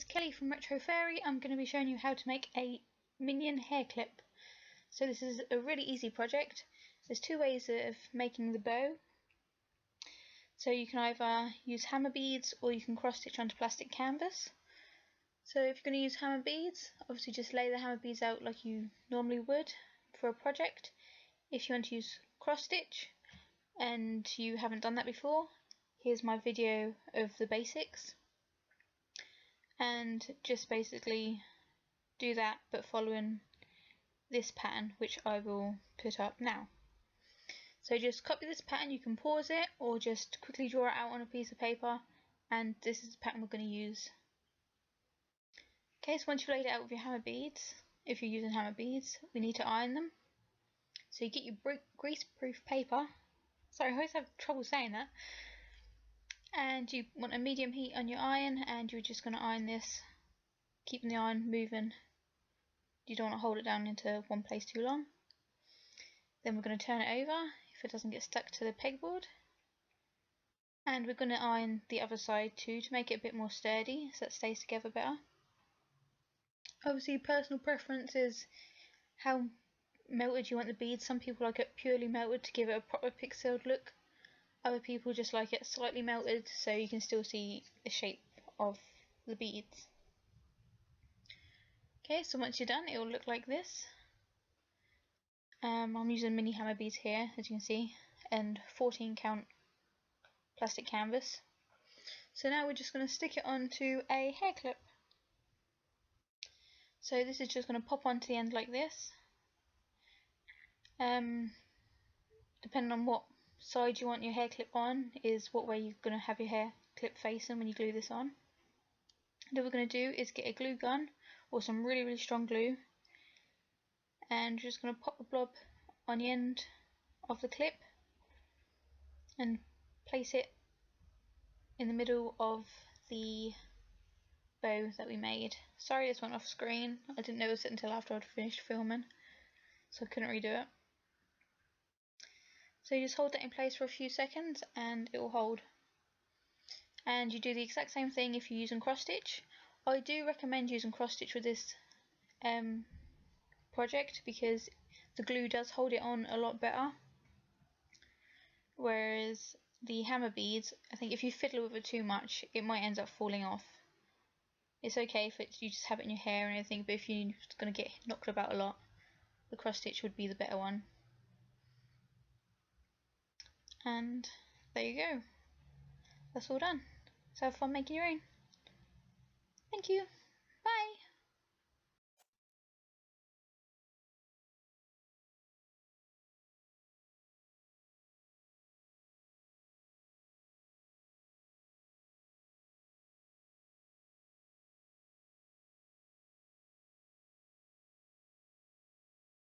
it's Kelly from Retro Fairy. I'm going to be showing you how to make a Minion hair clip. So this is a really easy project. There's two ways of making the bow. So you can either use hammer beads or you can cross stitch onto plastic canvas. So if you're going to use hammer beads, obviously just lay the hammer beads out like you normally would for a project. If you want to use cross stitch and you haven't done that before, here's my video of the basics. And just basically do that, but following this pattern, which I will put up now. So just copy this pattern. You can pause it or just quickly draw it out on a piece of paper, and this is the pattern we're going to use. Okay, so once you've laid it out with your hammer beads, if you're using hammer beads, we need to iron them. So you get your grease-proof paper. Sorry, I always have trouble saying that. And you want a medium heat on your iron, and you're just going to iron this, keeping the iron moving. You don't want to hold it down into one place too long. Then we're going to turn it over if it doesn't get stuck to the pegboard. And we're going to iron the other side too to make it a bit more sturdy, so it stays together better. Obviously personal preference is how melted you want the beads. Some people like it purely melted to give it a proper pixeled look. Other people just like it slightly melted so you can still see the shape of the beads. Okay, so once you're done, it will look like this. I'm using mini hammer beads here, as you can see, and 14 count plastic canvas. So now we're just going to stick it onto a hair clip. So this is just going to pop onto the end like this. Depending on what side you want your hair clip on is what way you're going to have your hair clip facing when you glue this on. And what we're going to do is get a glue gun or some really strong glue, and we're just going to pop the blob on the end of the clip and place it in the middle of the bow that we made. Sorry this went off screen, I didn't notice it until after I'd finished filming, so I couldn't redo it. So you just hold that in place for a few seconds and it will hold. And you do the exact same thing if you're using cross stitch. I do recommend using cross stitch with this project because the glue does hold it on a lot better, whereas the hammer beads, I think if you fiddle with it too much it might end up falling off. It's okay if you just have it in your hair and everything, but if you're going to get knocked about a lot, the cross stitch would be the better one. And there you go, that's all done. So have fun making your own. Thank you.